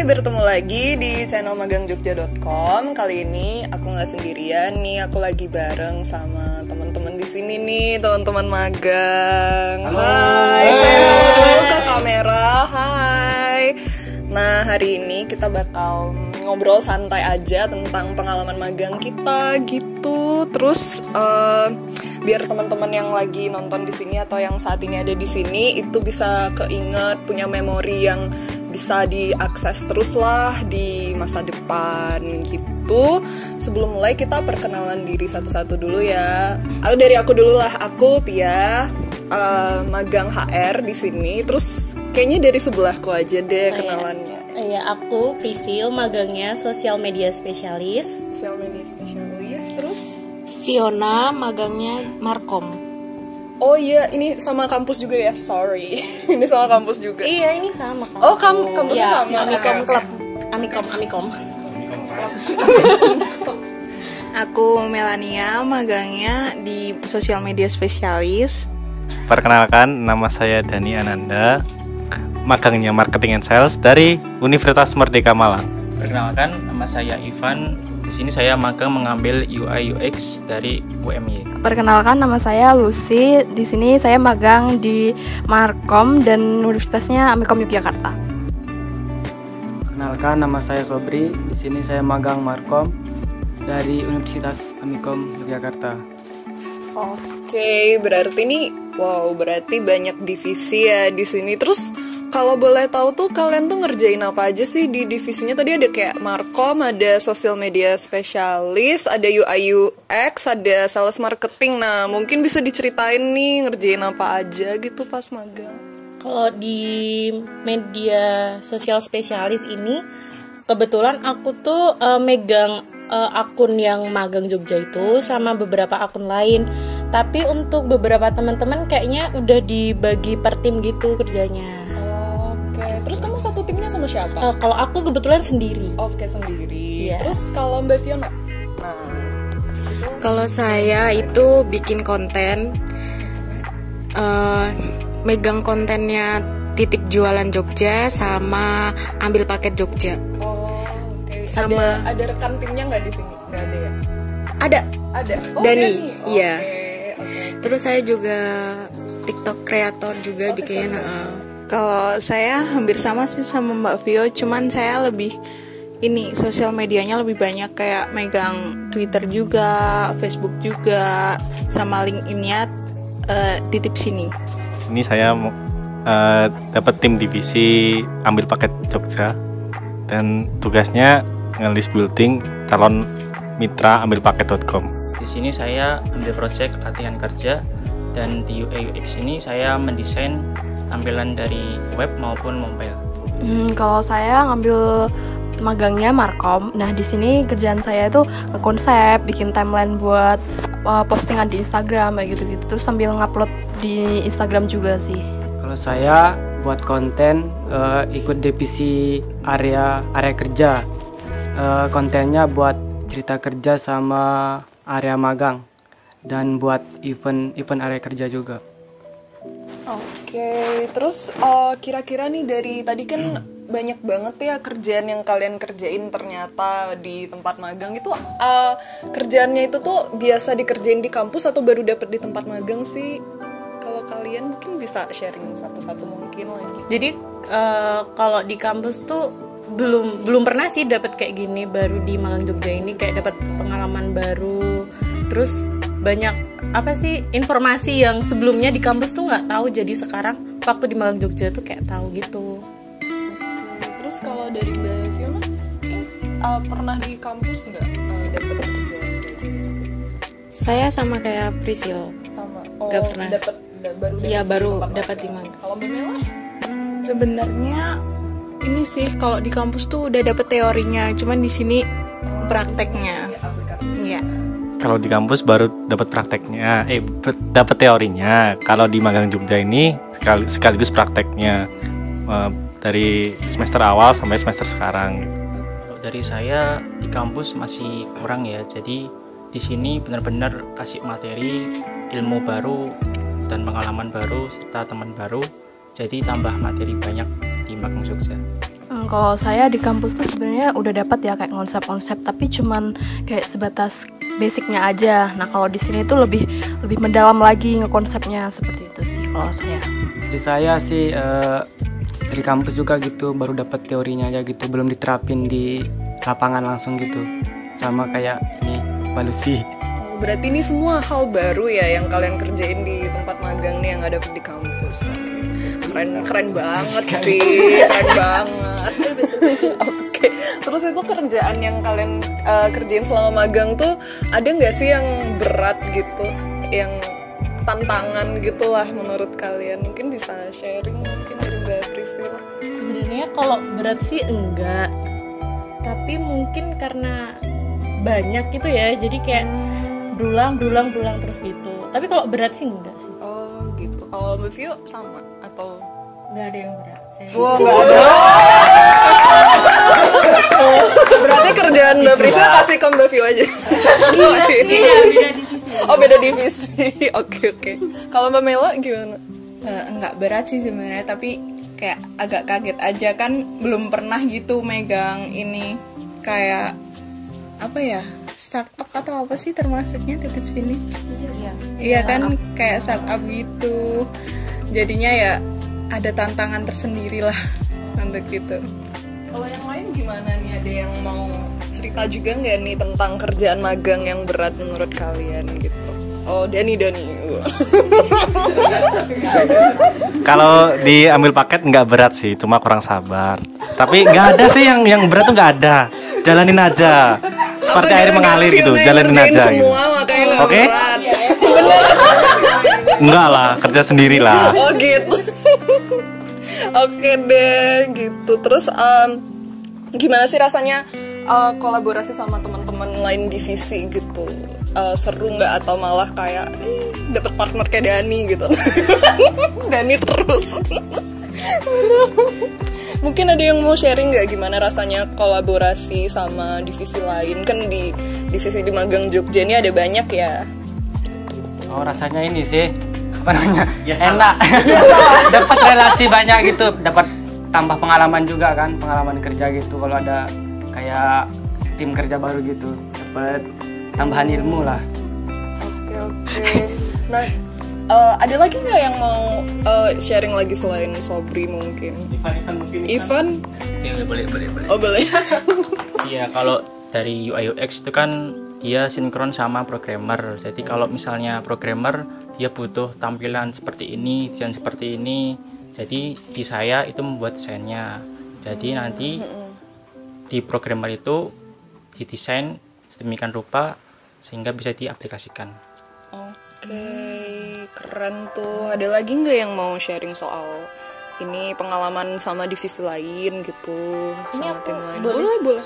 bertemu lagi di channel magangjogja.com. Kali ini aku nggak sendirian nih, aku lagi bareng sama teman-teman di sini nih, teman-teman magang. Hai, saya halo dulu ke kamera. Hai. Nah, hari ini kita bakal ngobrol santai aja tentang pengalaman magang kita gitu. Terus biar teman-teman yang lagi nonton di sini atau yang saat ini ada di sini itu bisa keinget, punya memori yang bisa diakses terus lah di masa depan gitu. Sebelum mulai kita perkenalan diri satu-satu dulu ya. Dari aku dulu lah, aku Tia, magang HR di sini. Terus kayaknya dari sebelahku aja deh kenalannya. Iya, aku Prisil, magangnya sosial media spesialis. Sosial media spesialis. Terus Fiona, magangnya Markom. oh iya, ini sama kampus juga ya, sorry. Ini sama kampus juga. Iya, ini sama kampus. Oh, kampusnya ya, sama. Amikom Oke. Club. Amikom. Aku Melania, magangnya di sosial media spesialis. Perkenalkan, nama saya Dani Ananda, magangnya Marketing and Sales dari Universitas Merdeka Malang. Perkenalkan, nama saya Ivan. Di sini saya magang mengambil UI UX dari UMY. Perkenalkan, nama saya Lucy. Di sini saya magang di Markom dan Universitasnya Amikom Yogyakarta. Perkenalkan, nama saya Sobri. Di sini saya magang Markom dari Universitas Amikom Yogyakarta. Oke, berarti nih, berarti banyak divisi ya di sini. Terus kalau boleh tahu tuh kalian tuh ngerjain apa aja sih di divisinya? Tadi ada kayak Markom, ada Social Media Specialist, ada UI UX, ada Sales Marketing. Nah, mungkin bisa diceritain nih ngerjain apa aja gitu pas magang. Kalau di media sosial spesialis ini, kebetulan aku tuh megang akun yang magang Jogja itu sama beberapa akun lain. Tapi untuk beberapa teman-teman kayaknya udah dibagi per tim gitu kerjanya. Oke, terus kamu satu timnya sama siapa? Kalau aku kebetulan sendiri. Oke, sendiri. Iya. Terus kalau Mbak Fiona? Nah, Kalau saya itu bikin konten, megang kontennya Titip Jualan Jogja sama Ambil Paket Jogja. oke. Sama- ada rekan timnya nggak di sini? Nggak ada ya? Ada. Oh, Dani, Oke, iya. oke. Terus saya juga TikTok kreator juga bikin. Kalau saya hampir sama sih sama Mbak Vio, cuman saya lebih ini sosial medianya lebih banyak, kayak megang Twitter juga, Facebook juga, sama LinkedIn-nya Titip Sini. Ini saya dapat tim divisi Ambil Paket Jogja dan tugasnya nge-list building calon mitra ambilpaket.com. Di sini saya ambil proyek latihan kerja dan di UI UX ini saya mendesain tampilan dari web maupun mobile. Kalau saya ngambil magangnya Markom. Nah, di sini kerjaan saya itu konsep, bikin timeline buat postingan di Instagram kayak gitu-gitu. Terus sambil ngupload di Instagram juga sih. Kalau saya buat konten, ikut divisi area kerja. Kontennya buat cerita kerja sama area magang dan buat event area kerja juga. Oke, terus kira-kira nih dari tadi kan banyak banget ya kerjaan yang kalian kerjain ternyata di tempat magang itu kerjaannya itu tuh biasa dikerjain di kampus atau baru dapet di tempat magang sih? Kalau kalian mungkin bisa sharing satu-satu mungkin lagi. Jadi kalau di kampus tuh belum pernah sih dapat kayak gini, baru di Malang Jogja ini kayak dapat pengalaman baru. Terus banyak informasi yang sebelumnya di kampus tuh nggak tahu, jadi sekarang waktu di Malang Jogja tuh kayak tahu gitu. Terus kalau dari Mbak Fiona, pernah di kampus nggak dapet kerjaan kayak gini? Saya sama kayak Prisil. Sama. Nggak pernah. Baru dapat di magang. Kalau Mbak Mela? Sebenarnya ini sih kalau di kampus tuh udah dapet teorinya, cuman di sini prakteknya. Iya. Kalau di kampus baru dapat prakteknya, dapat teorinya. Kalau di magang Jogja ini sekaligus prakteknya dari semester awal sampai semester sekarang. Kalau dari saya di kampus masih kurang ya. Jadi di sini benar-benar kasih materi, ilmu baru dan pengalaman baru serta teman baru. Jadi tambah materi banyak di Magang Jogja. Kalau saya di kampus tuh sebenarnya udah dapat ya kayak konsep-konsep, tapi cuman kayak sebatas basicnya aja. Nah kalau di sini tuh lebih mendalam lagi ngekonsepnya, seperti itu sih kalau saya. Di saya sih dari kampus juga gitu, baru dapat teorinya aja gitu, belum diterapin di lapangan langsung gitu. Sama kayak ini Pak Lucy. Berarti ini semua hal baru ya yang kalian kerjain di tempat magang nih yang ada di kampus. Keren banget sih, keren banget. Oke, terus itu kerjaan yang kalian kerjain selama magang tuh ada nggak sih yang berat gitu, yang tantangan gitulah menurut kalian? Mungkin bisa sharing mungkin dari Mbak Priscilla. Sebenarnya kalau berat sih enggak, tapi mungkin karena banyak gitu ya, jadi kayak berulang terus gitu. Tapi kalau berat sih enggak sih. Oh gitu. Kalau Mbak Vio sama atau Nggak ada yang berat. Wah, nggak ada. Berarti kerjaan Mbak Priscilla kasih ke Mbak Vio aja. Iya, beda divisi. Oh beda divisi. Oke. Kalau Mbak Mela gimana? Enggak berat sih sebenarnya, tapi kayak agak kaget aja kan, belum pernah gitu megang ini kayak apa ya, startup atau apa sih termasuknya titip sini? Iya kan kayak startup gitu. Jadinya ya ada tantangan tersendiri lah untuk gitu. Kalau yang lain gimana nih? Ada yang mau cerita juga nggak nih tentang kerjaan magang yang berat menurut kalian gitu? Oh Dani. Kalau diambil paket nggak berat sih, cuma kurang sabar. Tapi nggak ada sih yang berat tuh nggak ada. Jalanin aja. Seperti air mengalir gitu, jalanin aja. Semua makanya nggak Oke? berat. Enggak lah, kerja sendiri lah. Oh gitu. Oke deh gitu. Terus gimana sih rasanya kolaborasi sama teman-teman lain divisi gitu? Seru nggak atau malah kayak dapet partner kayak Dani gitu? Dani terus. Mungkin ada yang mau sharing nggak gimana rasanya kolaborasi sama divisi lain? Kan di divisi di magang Jogja ini ada banyak ya. Oh rasanya ini sih apa namanya enak. Dapat relasi banyak gitu, dapat tambah pengalaman juga kan, pengalaman kerja gitu. Kalau ada kayak tim kerja baru gitu, dapat tambahan ilmu lah. Oke. Nah, ada lagi nggak yang mau sharing lagi selain Sobri mungkin? Ivan mungkin. Ivan? Ya, boleh. Oh boleh. Iya, kalau dari UI UX itu kan dia sinkron sama programmer. Jadi kalau misalnya programmer dia butuh tampilan seperti ini, desain seperti ini. Jadi di saya itu membuat desainnya. Jadi nanti di programmer itu didesain sedemikian rupa sehingga bisa diaplikasikan. Oke, keren tuh. Ada lagi nggak yang mau sharing soal ini pengalaman sama divisi lain gitu, sama tim lain? Boleh.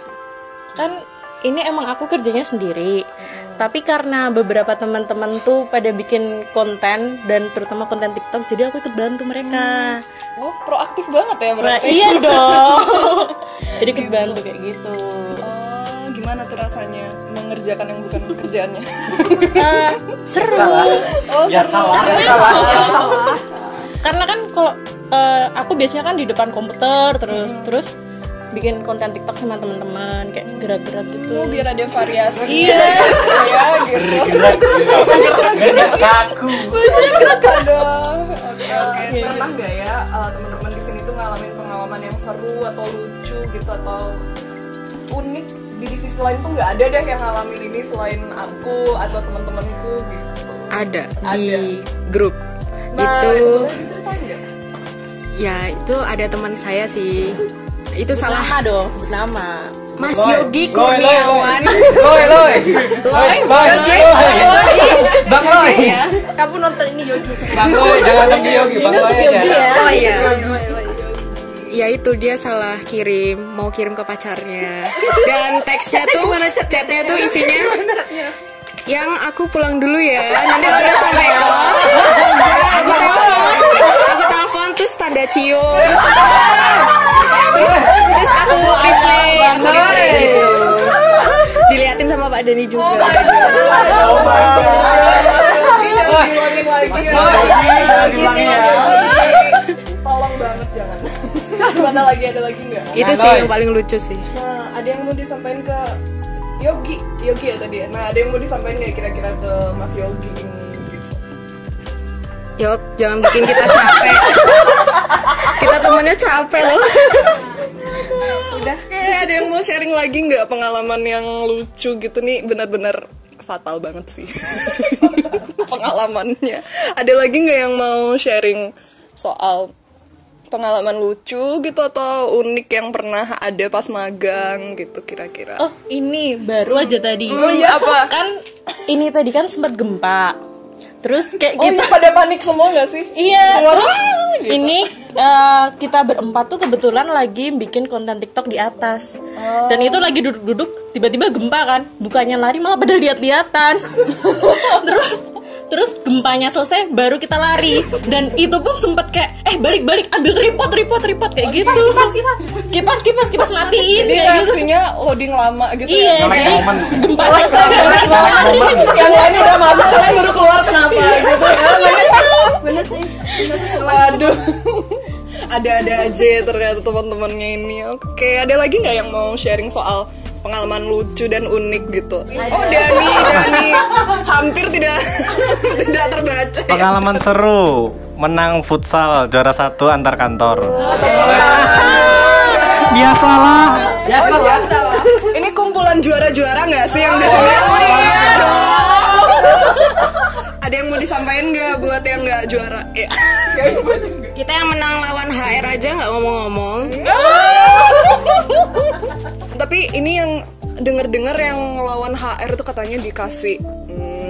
Kan ini emang aku kerjanya sendiri, tapi karena beberapa teman-teman tuh pada bikin konten dan terutama konten TikTok, jadi aku ikut bantu mereka. Oh, proaktif banget ya berarti. Nah, iya dong. Jadi ikut bantu kayak gitu. Oh, gimana tuh rasanya mengerjakan yang bukan kerjaannya? Seru. Oh, Ya salah. Karena kan kalau aku biasanya kan di depan komputer terus bikin konten TikTok sama teman-teman kayak gerak-gerak gitu. Oh, biar ada variasi. Iya. Ya gitu. Gerak kaku. Aduh. Oke. Pernah nggak ya teman-teman di sini tuh ngalamin pengalaman yang seru atau lucu gitu atau unik di divisi lain tuh nggak ada deh yang ngalamin ini selain aku atau teman-temanku gitu? Ada di grup. Nah, itu boleh diceritain nggak? ya itu ada teman saya sih. Itu salah Nama dong, sebut nama. Mas Yogi Kurniawan. Bang Loy. Kamu nonton ini Yogi? Bang Loy, jangan Bang Yogi, Bang Loy ya. Oh iya. Ya itu dia salah mau kirim ke pacarnya. Dan teksnya tuh, chatnya tuh isinya yang aku pulang dulu ya. Nanti kalau udah sampai kos, aku telepon terus tanda cium. Terus aku reply gitu. Diliatin sama Pak Dani juga. Tolong banget jangan. Gimana lagi, ada lagi nggak? Itu sih yang paling lucu sih. Nah, ada yang mau disampaikan ke Yogi ya tadi ya. Nah, ada yang mau disampaikan nggak kira-kira ke Mas Yogi ini? Gitu. Yok, jangan bikin kita capek. Kita temennya capek loh. Udah. Ada yang mau sharing lagi nggak pengalaman yang lucu gitu nih? Benar-benar fatal banget sih pengalamannya. Ada lagi nggak yang mau sharing soal pengalaman lucu gitu atau unik yang pernah ada pas magang gitu kira-kira? Oh, ini baru aja tadi. Oh iya, apa? Kan ini tadi kan sempat gempa. Terus kayak Oh kita iya, pada panik semua gak sih? Iya, Semua terus gitu. ini kita berempat tuh kebetulan lagi bikin konten TikTok di atas. Dan itu lagi duduk-duduk, tiba-tiba gempa kan. Bukannya lari malah pada lihat-lihatan. Terus gempanya selesai baru kita lari. Dan itu pun sempet kayak balik-balik ambil tripod kayak gitu. Kipas matiin Jadi kayak gitu. reaksinya loading lama gitu Iya, ya? jadi momen. gempa selesai baru kita lari. Yang lain udah masuk, kalian baru keluar kenapa gitu ya? Bener sih. Waduh. Ada-ada aja ternyata teman-temannya ini. Oke, ada lagi nggak yang mau sharing soal pengalaman lucu dan unik gitu? Oh, Dani hampir tidak terbaca. Ya? Pengalaman seru, menang futsal juara 1 antar kantor. Biasalah. Ini kumpulan juara-juara nggak sih yang di sini? Oh iya dong. Ada yang mau disampaikan nggak buat yang nggak juara? Ya. Kita yang menang lawan HR aja nggak ngomong-ngomong. Tapi ini yang denger-dengar yang lawan HR itu katanya dikasih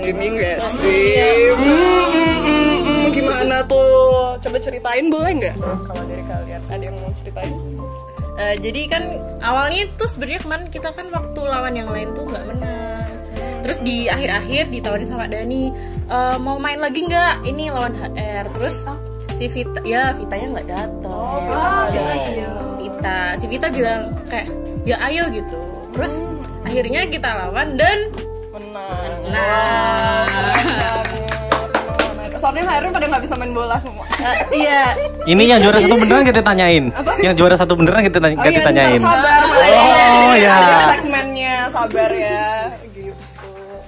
ini enggak sih? Gimana tuh? Coba ceritain boleh nggak? Kalau dari kalian ada yang mau ceritain? Jadi kan awalnya tuh sebenarnya kemarin kita kan waktu lawan yang lain tuh nggak menang. Terus di akhir-akhir ditawarin sama Dani, mau main lagi nggak? Ini lawan HR. Terus si Vitanya nggak datang. Si Vita bilang kayak ya ayo gitu. Terus akhirnya kita lawan dan Menang. Soalnya HR pada nggak bisa main bola semua. iya. Ini yang juara 1 beneran kita tanyain. Yang juara 1 beneran kita tanyain. Sabar, Oh ya. segmennya sabar ya, gitu.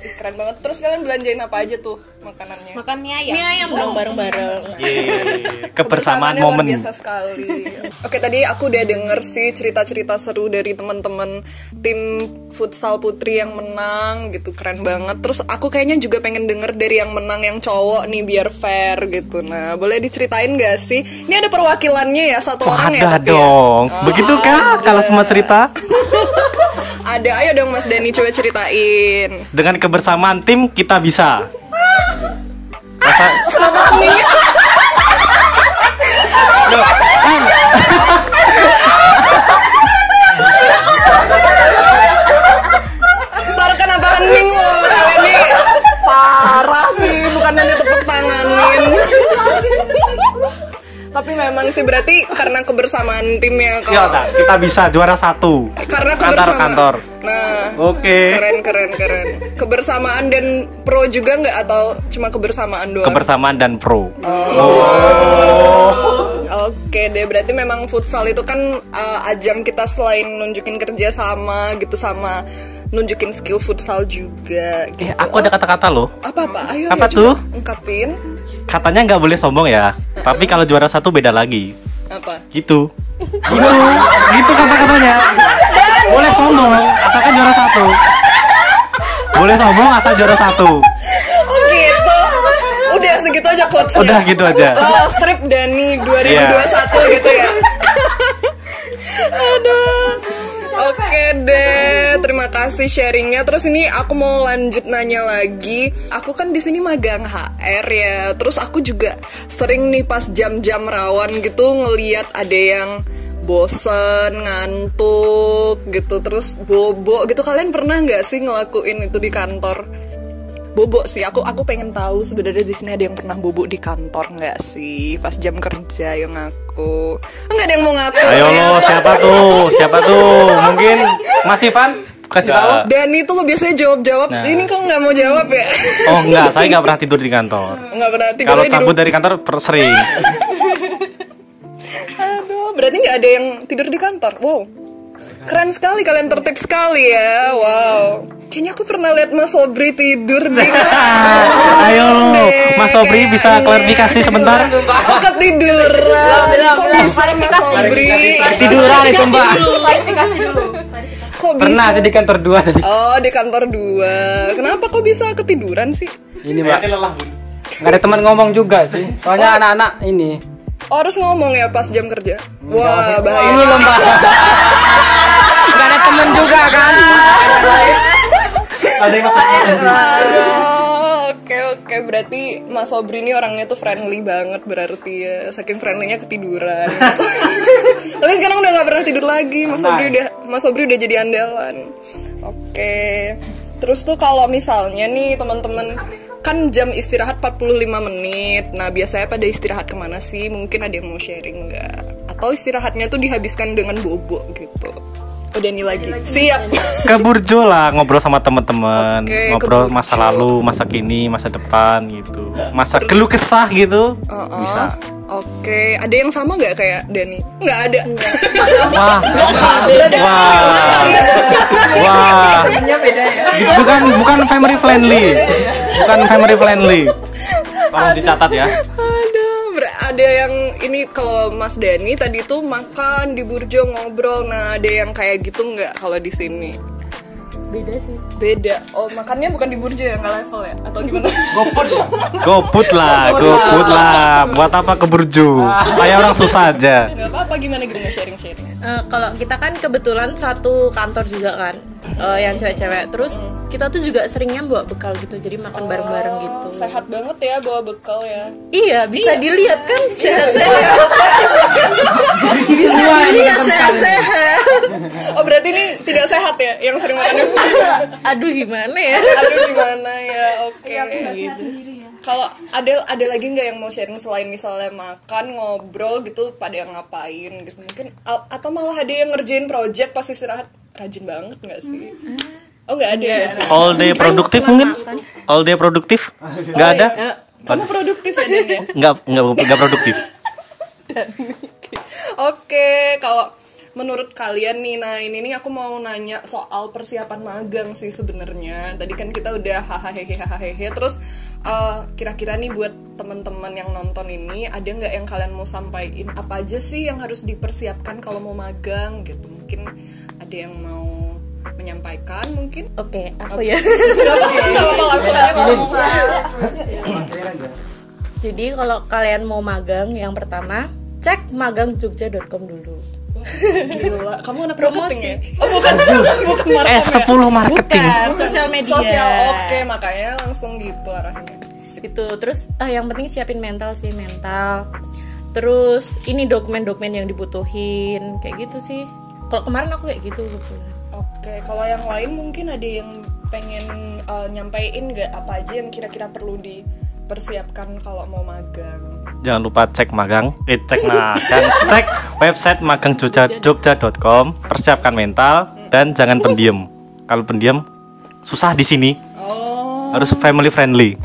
Ih, keren banget. Terus kalian belanjain apa aja tuh makanannya? Makan mie ayam. Mie ayam dong bareng-bareng. Kebersamaan Kebersamaannya luar momen. biasa sekali. Oke, tadi aku udah denger sih cerita-cerita seru dari teman-teman tim futsal putri yang menang gitu, keren banget. Terus aku kayaknya juga pengen denger dari yang menang yang cowok nih biar fair gitu. Nah, boleh diceritain gak sih? Ini ada perwakilannya ya, satu orang ya? Ada tapi ya? dong. Begitu kah kalau semua cerita? Ada, ayo dong Mas Dani coba ceritain. Dengan kebersamaan tim kita bisa. Masa Loh, kan? Ntar kenapa hening loh kalian nih? Parah sih, bukannya ditepuk tanganin. Tapi memang sih berarti karena kebersamaan timnya Ya udah, kita bisa juara 1. karena Antar kebersamaan. kantor. Nah, Oke. keren. Kebersamaan dan pro juga nggak atau cuma kebersamaan doang? Kebersamaan dan pro. Oke deh, berarti memang futsal itu kan ajang kita selain nunjukin kerja sama gitu sama nunjukin skill futsal juga. Gitu. Aku ada kata-kata loh. Apa? Ayo, Apa ayo, tuh? coba ungkapin. Katanya nggak boleh sombong ya. Tapi kalau juara 1 beda lagi. Apa? Gitu. Gitu kata-katanya. Boleh sombong asalkan juara 1. Boleh sombong asal juara 1. Oh gitu. Udah segitu aja quotesnya. Udah gitu aja. Oh, strip Dani 2021 gitu ya. Aduh. Oke deh, terima kasih sharingnya. Terus ini aku mau lanjut nanya lagi. Aku kan di sini magang HR ya. Terus aku juga sering nih pas jam-jam rawan gitu ngeliat ada yang bosen, ngantuk gitu, terus bobo gitu. Kalian pernah nggak sih ngelakuin itu di kantor? Bobo sih, aku pengen tahu sebenarnya di sini ada yang pernah bobo di kantor nggak sih pas jam kerja yang ngaku? Nggak ada yang mau ngaku. Ayo lo, siapa tuh? Mungkin Mas Ivan kasih tahu. Dan itu lo biasanya jawab. Ini kok nggak mau jawab ya? Oh enggak, saya nggak pernah tidur di kantor. Nggak pernah tidur Kalau di cabut dari kantor sering. Aduh, Berarti nggak ada yang tidur di kantor. Wow, keren sekali, kalian tertib sekali ya. Wow, kayaknya aku pernah lihat Mas Sobri tidur di Ayo, Mas Sobri bisa klarifikasi sebentar. Oh, ketiduran. Kok bisa Mas Sobri? Tiduran itu Mbak. Klarifikasi dulu. Kok bisa? Pernah saya di kantor 2 tadi. Oh, di kantor 2. Kenapa kok bisa ketiduran sih? Ini Mbak. Nggak ada teman ngomong juga sih. Soalnya anak-anak ini. Oh, harus ngomong ya pas jam kerja. Wah, bahaya. Ini loh Mbak. Nggak ada teman juga kan. Ada yang Oke, berarti Mas Sobri ini orangnya tuh friendly banget berarti ya. Saking friendly-nya ketiduran. Tapi sekarang udah nggak pernah tidur lagi. Mas Sobri udah jadi andalan. Oke. Terus tuh kalau misalnya nih teman-teman, kan jam istirahat 45 menit. Nah, biasanya pada istirahat kemana sih? Mungkin ada yang mau sharing nggak? Atau istirahatnya tuh dihabiskan dengan bobo gitu? Udah nih lagi. Siap. Ke Burjo lah, ngobrol sama teman-teman, Oke, ngobrol ke masa Burjo. lalu, masa kini, masa depan gitu. Masa keluh kesah gitu. Bisa. Oke, ada yang sama nggak kayak Dani? Nggak ada. Wah. Wah. Bukan family friendly. Bukan family friendly. Tolong dicatat ya. Ada yang ini kalau Mas Dani tadi tuh makan di Burjo ngobrol. Nah, ada yang kayak gitu nggak kalau di sini? Beda sih. Beda. Oh, makannya bukan di Burjo ya, nggak level ya? Atau gimana? GoFood lah. Buat apa ke Burjo? Kayak orang susah aja. Nggak apa-apa, gimana sharing. Kalau kita kan kebetulan satu kantor juga kan, yang cewek-cewek. Terus kita tuh juga seringnya bawa bekal gitu, jadi makan bareng-bareng gitu. Sehat banget ya bawa bekal ya. Iya, bisa dilihat kan sehat-sehat. Bisa dilihat sehat-sehat. Oh, berarti ini tidak sehat ya yang sering makan di Burjo? Aduh gimana ya? Aduh, gimana ya? Oke. Kalau ada lagi nggak yang mau sharing selain misalnya makan, ngobrol gitu, pada yang ngapain gitu mungkin, atau malah ada yang ngerjain project pas istirahat, rajin banget nggak sih? Oh, nggak ada ya? All day produktif mungkin? All day produktif? Nggak ada? Kamu produktif ya, Dan ya? Nggak produktif. Oke, kalau menurut kalian nih, nah ini nih aku mau nanya soal persiapan magang sih sebenarnya. Tadi kan kita udah hahaha, terus kira-kira nih buat teman-teman yang nonton ini, ada nggak yang kalian mau sampaikan? Apa aja sih yang harus dipersiapkan kalau mau magang gitu? Mungkin ada yang mau menyampaikan mungkin? Oke, aku ya. Langsung aja ngomong. Jadi kalau kalian mau magang, yang pertama cek magangjogja.com dulu. Gila, kamu anak marketing ya? Promosi. Oh, bukan marketing 10 marketing. Bukan, sosial media. Oke, makanya langsung gitu arahnya. Gitu. Terus yang penting siapin mental. Terus ini dokumen-dokumen yang dibutuhin, kayak gitu sih. Kalau kemarin aku kayak gitu kebetulan. Oke, kalau yang lain mungkin ada yang pengen nyampein nggak apa aja yang kira-kira perlu dipersiapkan kalau mau magang? Jangan lupa cek cek website magangjogja.com, persiapkan mental dan jangan pendiam. Kalau pendiam susah di sini. Harus family friendly.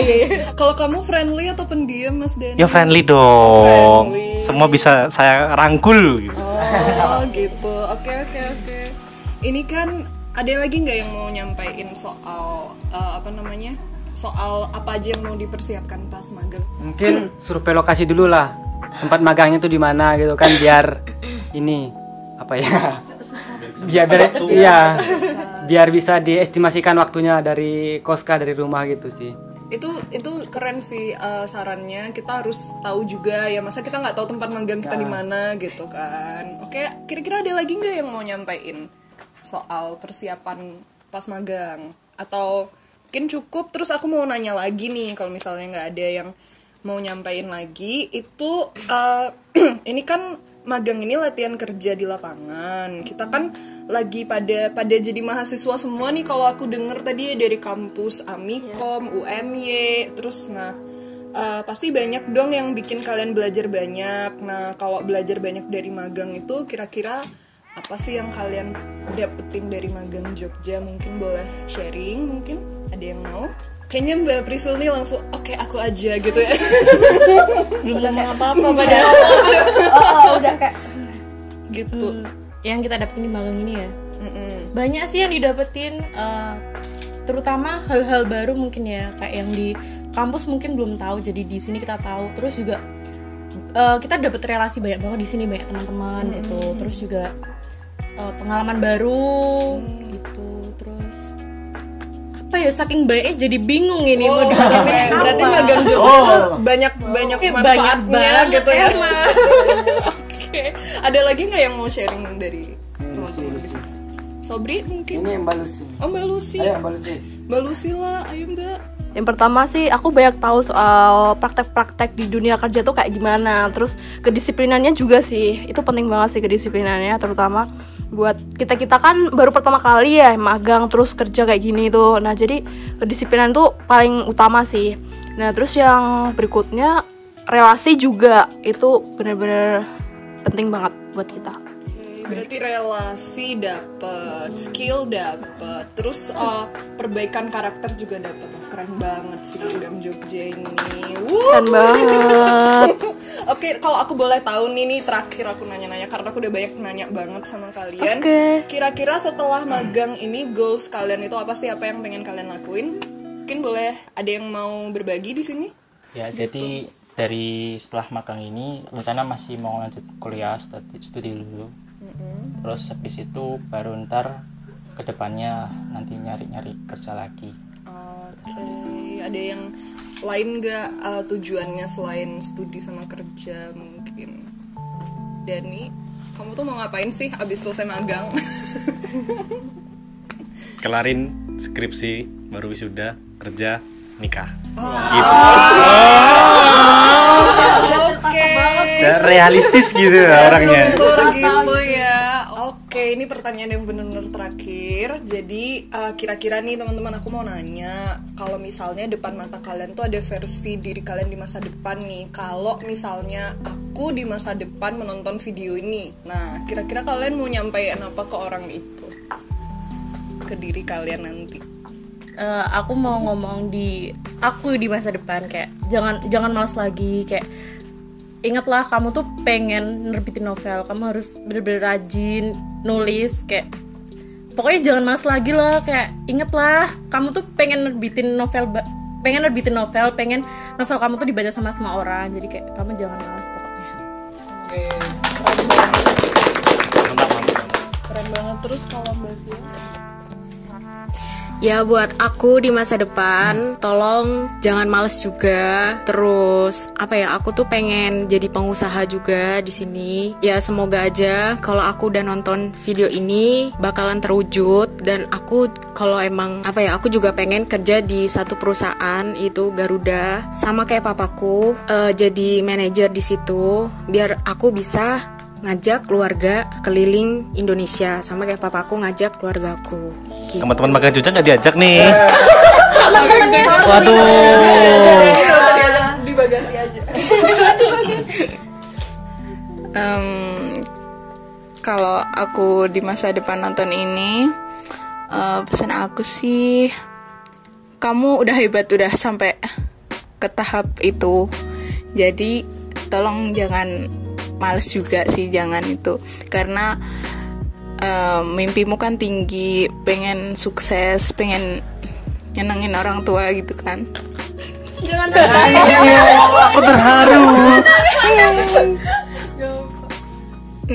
Iya. Kalau kamu friendly atau pendiam, Mas Dani? Ya friendly dong. Friendly. Semua bisa saya rangkul gitu. Oh, gitu. Oke. Ini kan ada lagi nggak yang mau nyampein soal soal apa aja yang mau dipersiapkan pas magang? Mungkin survei lokasi dulu lah. Tempat magangnya tuh di mana gitu kan, biar ini apa ya? Biar bisa diestimasikan waktunya dari koska dari rumah gitu sih. Itu keren sih sarannya. Kita harus tahu juga ya, masa kita nggak tahu tempat magang kita di mana gitu kan. Oke, kira-kira ada lagi nggak yang mau nyampein soal persiapan pas magang? Atau mungkin cukup? Terus aku mau nanya lagi nih, kalau misalnya nggak ada yang mau nyampein lagi, itu ini kan magang ini latihan kerja di lapangan. Kita kan lagi pada jadi mahasiswa semua nih, kalau aku denger tadi dari kampus Amikom, UMY, terus pasti banyak dong yang bikin kalian belajar banyak. Nah, kalau belajar banyak dari magang itu, kira-kira apa sih yang kalian dapetin dari magang Jogja? Mungkin boleh sharing, mungkin ada yang mau? kayaknya Mbak Prisul nih langsung oke aku aja gitu ya. Belum ngomong apa-apa padahal. Udah kayak Gitu. Yang kita dapetin di magang ini ya. Banyak sih yang didapetin, terutama hal-hal baru mungkin ya, kayak yang di kampus mungkin belum tahu, jadi di sini kita tahu. Terus juga kita dapet relasi banyak banget di sini, banyak teman-teman gitu. Terus juga pengalaman baru gitu. Terus apa ya, saking baiknya jadi bingung ini mau dipakai apa. Berarti magang Jogja tuh banyak Kayak manfaatnya banget gitu ya. emang. Oke. Ada lagi nggak yang mau sharing dari teman-teman di sini? Sobri mungkin? Ini Mbak Lucy. Oh Mbak Lucy. Ayo Mbak Lucy. Mbak Lucy lah, ayo Mbak. Yang pertama sih aku banyak tahu soal praktek-praktek di dunia kerja tuh kayak gimana. Terus kedisiplinannya juga sih, itu penting banget sih kedisiplinannya, terutama buat kita kan baru pertama kali ya magang terus kerja kayak gini tuh. Nah jadi kedisiplinan tuh paling utama sih. Nah terus yang berikutnya relasi juga, itu benar-benar penting banget buat kita. Berarti relasi dapet, skill dapet, terus perbaikan karakter juga dapet. Wah, keren banget sih magang Jogja ini. Keren banget. Oke, kalau aku boleh tahu nih terakhir aku nanya-nanya karena aku udah banyak nanya banget sama kalian. Oke. Kira-kira setelah magang ini goals kalian itu apa sih? Apa yang pengen kalian lakuin? Mungkin boleh ada yang mau berbagi di sini? Ya, jadi dari setelah magang ini rencana masih mau lanjut kuliah studi dulu. Terus habis itu baru ntar kedepannya nanti nyari-nyari kerja lagi. Oke, ada yang lain nggak tujuannya selain studi sama kerja mungkin? Dani, kamu tuh mau ngapain sih abis selesai magang? Kelarin skripsi, baru wisuda, kerja, nikah. Oke. Dan realistis gitu orangnya. Gitu ya. Oke, ini pertanyaan yang benar-benar terakhir. Jadi kira-kira nih teman-teman, aku mau nanya, kalau misalnya depan mata kalian tuh ada versi diri kalian di masa depan nih. Kalau misalnya aku di masa depan menonton video ini, nah kira-kira kalian mau nyampaikan apa ke orang itu? Ke diri kalian nanti. Aku mau ngomong aku di masa depan, kayak jangan malas lagi, kayak ingatlah kamu tuh pengen nerbitin novel, kamu harus bener-bener rajin nulis, kayak pokoknya jangan malas lagi lah, kayak ingatlah kamu tuh pengen nerbitin novel, pengen novel kamu tuh dibaca sama semua orang, jadi kayak kamu jangan malas pokoknya. Oke, keren banget. Terus kalau Mbak Fia? Ya buat aku di masa depan, tolong jangan males juga. Terus aku tuh pengen jadi pengusaha juga di sini. Ya semoga aja kalau aku udah nonton video ini bakalan terwujud, dan aku kalau emang aku juga pengen kerja di satu perusahaan itu Garuda, sama kayak papaku, jadi manajer di situ, biar aku bisa ngajak keluarga keliling Indonesia sama kayak papaku ngajak keluargaku. Gitu. Teman-teman magang Jogja nggak diajak nih. Waduh. Di bagasi aja. Kalau aku di masa depan nonton ini, pesan aku sih, kamu udah hebat, udah sampai ke tahap itu. Jadi tolong jangan males juga sih, jangan itu, karena mimpimu kan tinggi, pengen sukses, pengen nyenengin orang tua gitu kan. Jangan terharu. Aku terharu.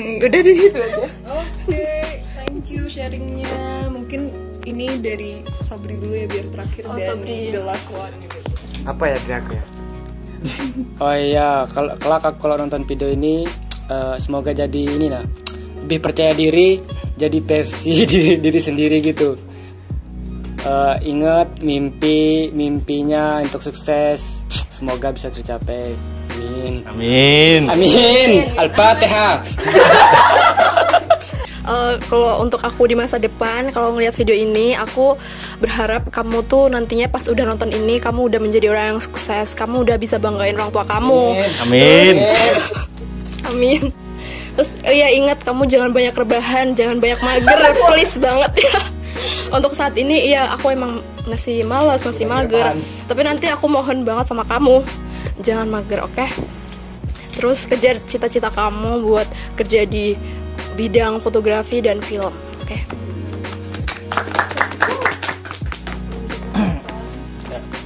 Udah di situ aja. Oke, thank you sharingnya. Mungkin ini dari Sabri dulu ya biar terakhir, dan the last one gitu. Apa ya dari aku ya? Oh iya, kalau nonton video ini semoga jadi ini lah, lebih percaya diri, jadi versi diri sendiri gitu. Ingat mimpinya untuk sukses, semoga bisa tercapai. Amin. Amin. Amin. Al-Fatihah. Kalau untuk aku di masa depan, kalau ngeliat video ini, aku berharap kamu tuh nantinya pas udah nonton ini, kamu udah menjadi orang yang sukses, kamu udah bisa banggain orang tua kamu. Amin. Amin. Terus ya ingat, kamu jangan banyak rebahan, jangan banyak mager, please banget ya. Untuk saat ini iya aku emang masih malas, masih mager. Tapi nanti aku mohon banget sama kamu, jangan mager, oke? Terus kejar cita-cita kamu buat kerja di bidang fotografi dan film, oke?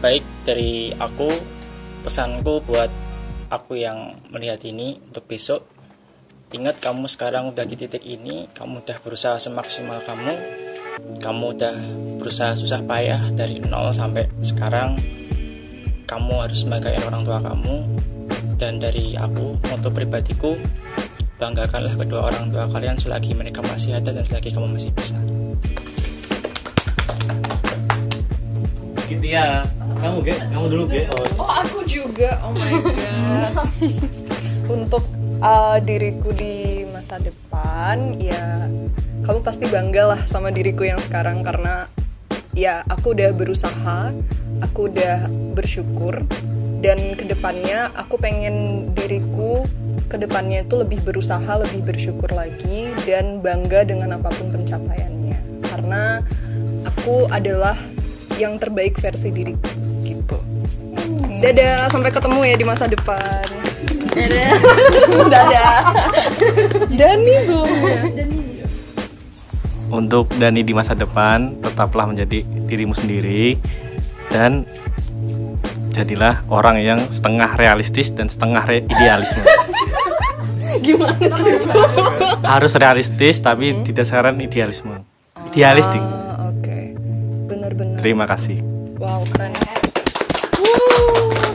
Baik, dari aku, pesanku buat aku yang melihat ini untuk besok, ingat kamu sekarang udah di titik ini, kamu udah berusaha semaksimal kamu udah berusaha susah payah dari nol sampai sekarang, kamu harus membanggakan orang tua kamu. Dan dari aku, untuk pribadiku, banggakanlah kedua orang tua kalian selagi mereka masih ada dan selagi kamu masih bisa. Gitu ya. Kamu dulu Ge. Oh aku juga, oh my god. Untuk diriku di masa depan, ya kamu pasti bangga lah sama diriku yang sekarang, karena ya aku udah berusaha, aku udah bersyukur, dan kedepannya aku pengen diriku kedepannya itu lebih berusaha, lebih bersyukur lagi, dan bangga dengan apapun pencapaiannya, karena aku adalah yang terbaik versi diriku gitu. Dadah, sampai ketemu ya di masa depan. Dadah. Dadah. Dani belum ya? Untuk Dani di masa depan, tetaplah menjadi dirimu sendiri dan jadilah orang yang setengah realistis dan setengah idealisme. Gimana? Harus realistis tapi didasarkan idealisme. Idealistik. Oke. Benar-benar. Terima kasih. Wow, keren.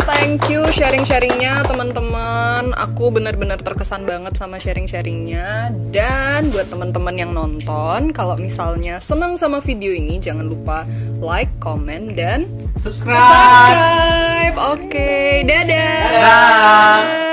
Thank you sharing-sharingnya teman-teman. Aku benar-benar terkesan banget sama sharing-sharingnya. Dan buat teman-teman yang nonton, kalau misalnya senang sama video ini, jangan lupa like, comment, dan subscribe. Oke, dadah.